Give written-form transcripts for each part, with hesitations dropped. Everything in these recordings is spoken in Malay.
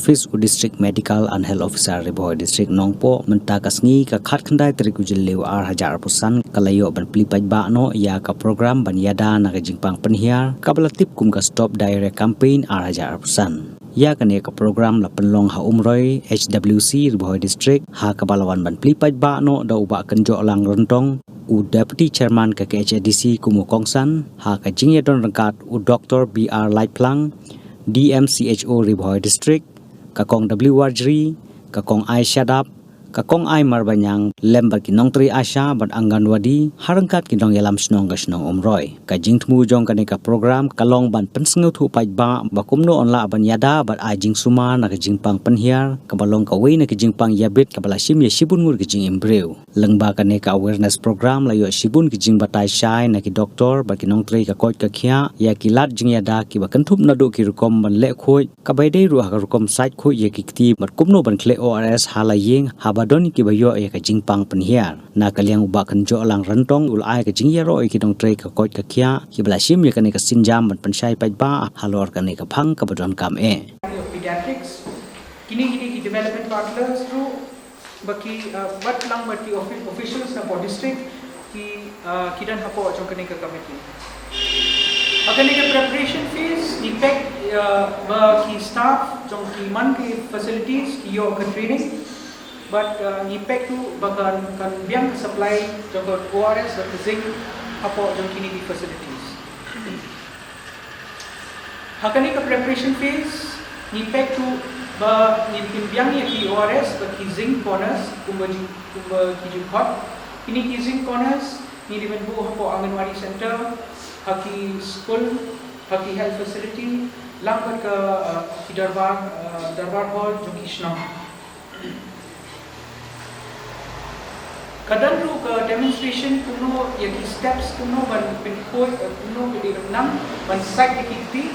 office u district medical and health officer riboy district Nongpo menta kasngi ka khat khandai triku jileu ar pusan kalayo ban plipaj ba no ya ka program ban yada na jingpang penhiar kabalatip kum ka stop diarrhea campaign ar pusan ya kane ka program la penlong ha umroi HWC riboy district ha kabalawan ban plipaj ba no da uba kenjo lang rontong u deputy chairman ka KHDC kumu kongsan ha ka jingya don rangkat u Dr. BR Lightplang DMCHO Riboy District, kakong W. Warjri, kakong I Shadap, kakong I Marbanyang, lembar kinong tri Asya bat Anganwadi, harangkat kinong yalam snong ka snong umroy. Kajing temu jong kanika program kalong ban pensengau tu paj ba bakumno onla ban yada bat ajing suma na kajing pang penhiar, kabalong kawai na kajing pang yabit kabala sim ya sibun ngur kajing imbreu. Lengba kanika awareness program layo sibun kajing batai syai na ki doktor bat kinong tri ka kot ka khia ya kilat jing yada ki bakentup na do ki rukom ban le khoi kabai dei ruah ka rukom site khoi ya ki kti bat kumno ban kle ORS halayeng habadoni ki bayo ya kajing pang penhiar na kaliang uba kanjo lang rentong ul ai kajing yaro ki dong tri ka kot ka khia ki bala sim ya kanika sinjam ban pensai paj ba halor kanika phang ka badon kam e pediatrics kini development partners through baki bat lang bati officials na po district ki kidan hapo jong kanika committee kanika preparation phase impact ba ki staff jong ki man ki facilities ki yo ka training but impact tu bakan kan biang supply jong ORS dan zinc hapo jong kini ki facilities kanika preparation phase impact tu ba biang ya ki ORS ba ki zinc corners kumba ki jukot ini ki zinc corners ni di benbu hapo Anganwadi center haki school haki health facility lambat ke ki darbar hall jong ki snong kadang ru ke demonstration kuno ya ki steps kuno ban pinkoi kuno di renang ban site ki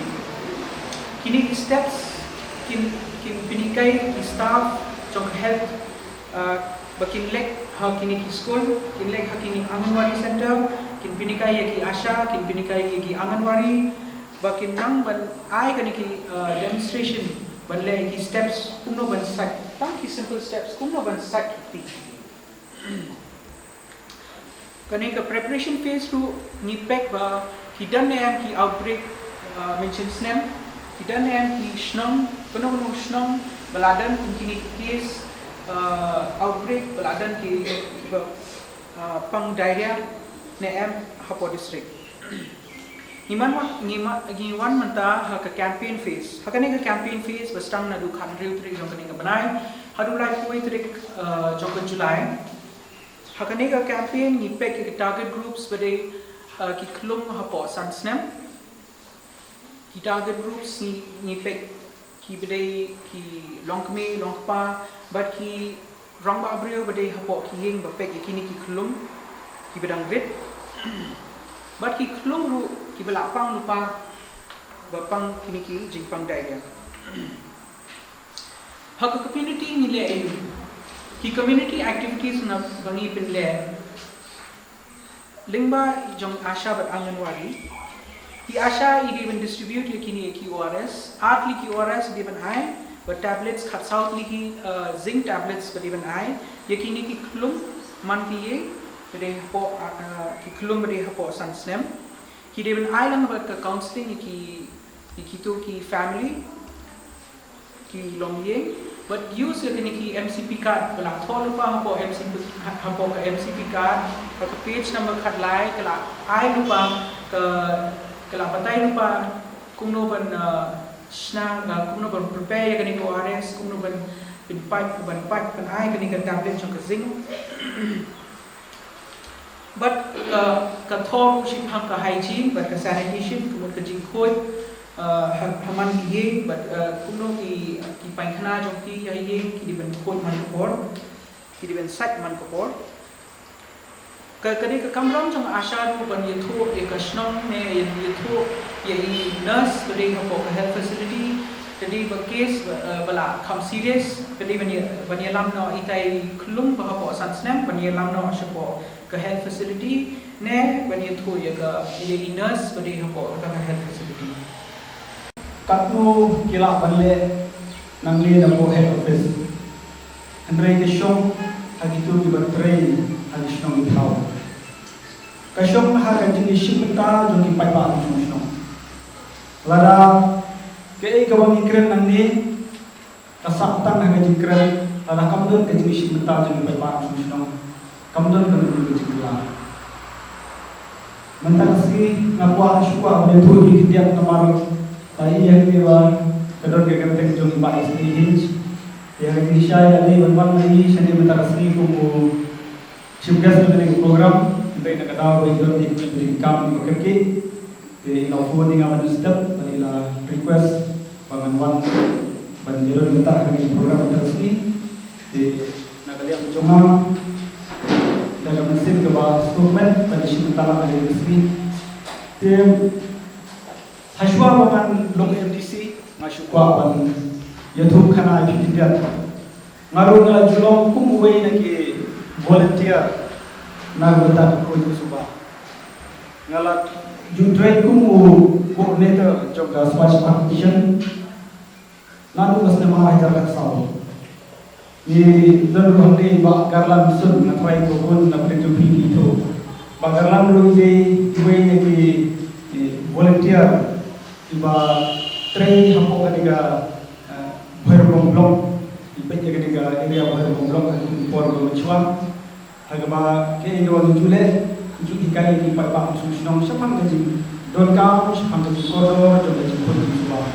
kini ki steps kin pinikai ki staff jong health bakin lek ha kini ki school kin lek ha kini Anganwadi center kin pinikai ya ki Asya kin pinikai ya ki Anganwadi bakin nang ban ai kani ki demonstration ban le ki steps kuno ban site tang ki simple steps kuno ban site ki kani ka preparation phase tu ni pack ba hidan ne ki outbreak mention snem hidan ne ki snong kuno snong baladan kini case outbreak baladan ki pang diarrhea ne hapo district ngiwan menta ha ka campaign phase ha kani ka campaign phase bastang na du khan riu tri jong kani ka banai hadu lai koi tri jong July ha kani ka campaign ni pack ki target groups bade ki klum hapo sansnem ki target groups ni pack ki bade ki longkme longpa but ki rongba abreu bade hapo ki yeng ba pack kini ki klum ki bedang vet but ki klum ru ki belapang lupa bapang kini ki jingpang diarrhea ha ka community ni le ayu ki community activities na bangi pin le lingba jong Asya bat Anganwadi ki Asya idi ben distribute ye kini ki ORS atli ki ORS di ben ai but tablets khat south li ki zinc tablets but even ai ye kini ki klum man ki ye bade hapo ki klum bade hapo sansnem ki de ben ai lang ba ka counseling ki to ki family ki long ye but use ye kini ki MCP card bala thol pa hapo MCP card ka page number khat lai kala ai lupa kala batai lupa kumno ban snang kumno ban prepare ye kini ORS kumno ban pipe ban ai kini ka tablet jong ka zinc but ka thor shi phang ka hygiene but ka sanitation kumot ka jing khoi haman ki ye but kumno ki painkhana jong ki ye ki di ben khoi man ko ki di ben sat man ko ka kani ka kamram jong Asya ru ban ye tho ye ka snong ne ye tho ye nurse bade ko health facility jadi ba case bala kam serious bade ban ye lam no itai klum ba ko sansnem ban ye lam no sho ka health facility ne ban ye tho ye ka ye nurse bade ko ka health facility katnu kila balle nang ni na po head office. Andre ke syong hagitu di bertrain hagis nong ithau. Kasyong ha kajing isim menta jong ipai pa syong. Lara ke gawang ikren nang ni kasaptan hagajing kren lara kamdon kajing isim menta jong ipai pa syong. Kamdon kan kajing la. Mentang si ngapua syukwa boleh tu di tiap kamar tai yang dewa kador ke kertek jong ipai istri hinj. Yang Indonesia ini berbuat lagi seni mentarasi kumu cipgas dengan program untuk nak tahu bahawa di kami bekerja di laufun dengan manusia adalah request bangunan banjir mentar dengan program mentarasi di nak lihat cuma dalam mesin ke bawah instrumen pada sini mentar ada mesin di haswa bangan long MDC masuk kuat YouTube kana video ngaru na julong kumway na ki volunteer na gota ko suba ngala jutray kumu coordinator jog smash competition nanu mas na mga hajar saw ni dalu hande ba garlan sun na try ko kun na preto ito ba garlan ru je way na ki volunteer iba train hapo kaniga Bhairabong Block, iba't ketiga area Bhairabong Block at Porgo Machuan. Hagaba ke Indo Jule, Juki Kali di Papa Susnong Sapang Kaji, Don Kam, Sapang Kaji Kodo, Don Kaji Kodo Suwa.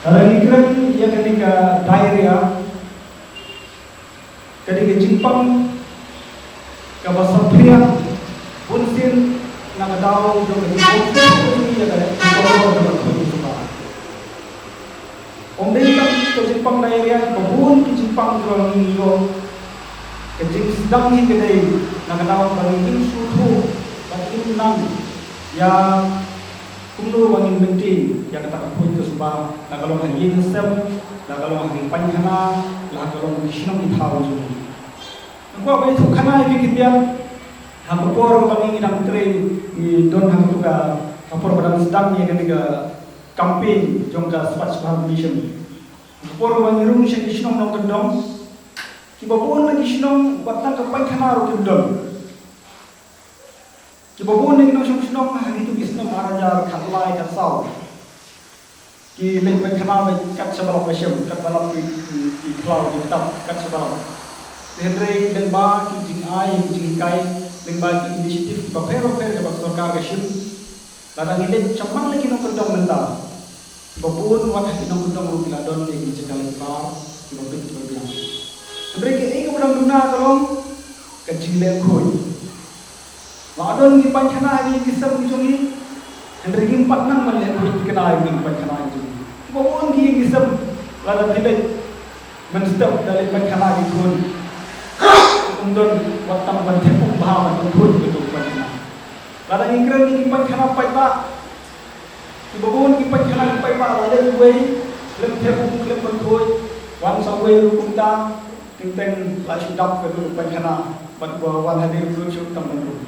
Dalam iklan ia ketika diarrhea, ketika Jepang, kabasa pria, punsin nak tahu Don Kaji Kodo, ia kata Kodo Don Kaji Suwa. Pemerintah ke Jepang daerah kebun ke Jepang orang Indo ke sedang ni kedai nak tahu bagi suhu bagi nang yang kumdu bagi penting yang kata pun ke subah nak kalau hari sem nak kalau hari panjana nak kalau kisah ni tahu je. Aku apa itu kerana ini kita hampa por bagi nang train ni don hampa tu ka hampa pada sedang ni ketika campaign jongka Swatch Foundation. Por bangirung siya kisnong ng kandong, kibabuon na kisnong batang kapay kanaro kandong. Kibabuon na kisnong hangito kisnong arajar katlay katsaw. Ki lengkay kanaro kat sa balak masyam, kat balak di cloud di tap kat sa balak. Henry lengba ki jing ay jing kay lengba ki initiative papero kapag sorkar kasyam. Ladang ilit camang lagi ng kandong menta. Babun wat hinong kundang rupila don di cekal bar di babit berbilang. Mereka ini kemudian guna tolong kecilnya koi. Wadon di pancana ini kisah menjungi Henry empat nang melihat koi kenal ini pancana ini. Babun di kisah lalu tidak menstop dari pancana ini koi. Untuk waktam bertepuk bahawa koi itu pancana. Lalu ingkran ini pancana pancana. Ibabuan kipat kanan kipat pa ada way lem tepu lem berkoi wan sawai rukunta tentang laju dap ke kipat kanan pat wan hadir dulu cukup tamu.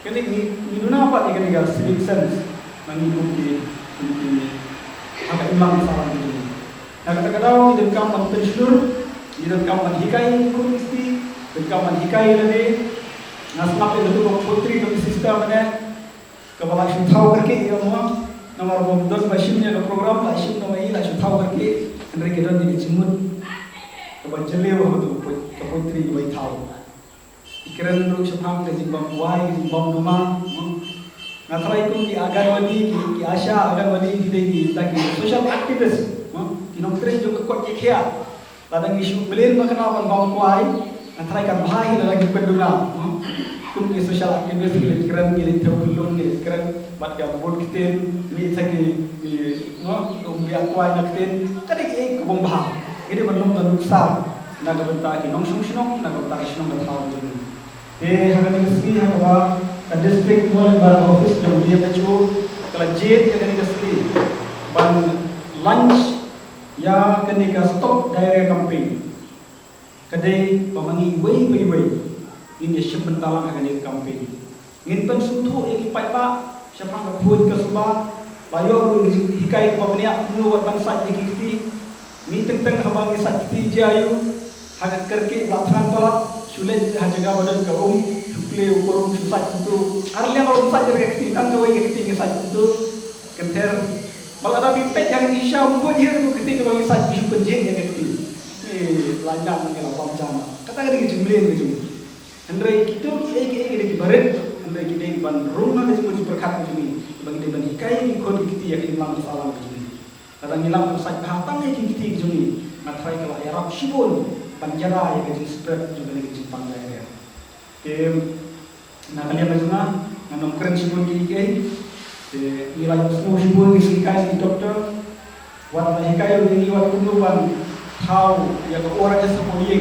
Ketik ni duna apa ni ketika civic sense mengikuti agak imam salam ini. Nah kata-kata di dalam kamar pensyur di dalam kamar hikai kuristi di kamar hikai lagi nasmap itu putri dari sistem mana kepala tahu kerja ia semua. Nomor bomdon masinnya ke program langsung nama ini langsung tahu kerja mereka don di cimut kebanjir waktu ke putri di tahu ikiran terus sepam ke jimbang buai jimbang rumah ngatrai itu di agarwadi di Asha agarwadi di social activist di nomor juga kuat jekya ladang isu belen kenapa bang buai ngatrai kan bahai lagi penduna kumpi social activist ikiran gili terpulung ikiran mat ga bol kiten mi sagi umbi akwai nakten kadi ek bong bah ini belum tenuksa na gabenta ki nong sung na gabenta sinong taw jeni hagan meski hawa district wal bar office jom dia pecu kala jet hagan meski ban lunch ya kenika stop daerah campaign kadai pamangi way ini siapa talang hagan campaign ngin pensutu iki paipa siapa nak buat ke subah, layu hikai pemeniak nuwat bangsa dikiti, Mi tentang habang sakti jayu haga kerke batran tolak sulit hajaga badan kaum sukle ukur susah itu arlian orang saja rekti kan kau rekti kisah itu kenter malah ada bipet yang isya membuat dia tu ketika bagi saja isu penjeng yang rekti lanjut mengenai pamjama kata kata jumlah itu Andai kita kita baret andai kita ban rumah di sekolah berkat ini bagi dia bagi kai ni kau kita yang hilang masalah ini kadang hilang pusat hatang yang kita ini matrai kalau Arab Shibon panjara yang kita spread juga lagi Jepang ya nah kalian macam mana keren Shibon kita nilai semua Shibon ini kai ni doktor warna hikai ini waktu dulu ban tahu yang orang yang semuanya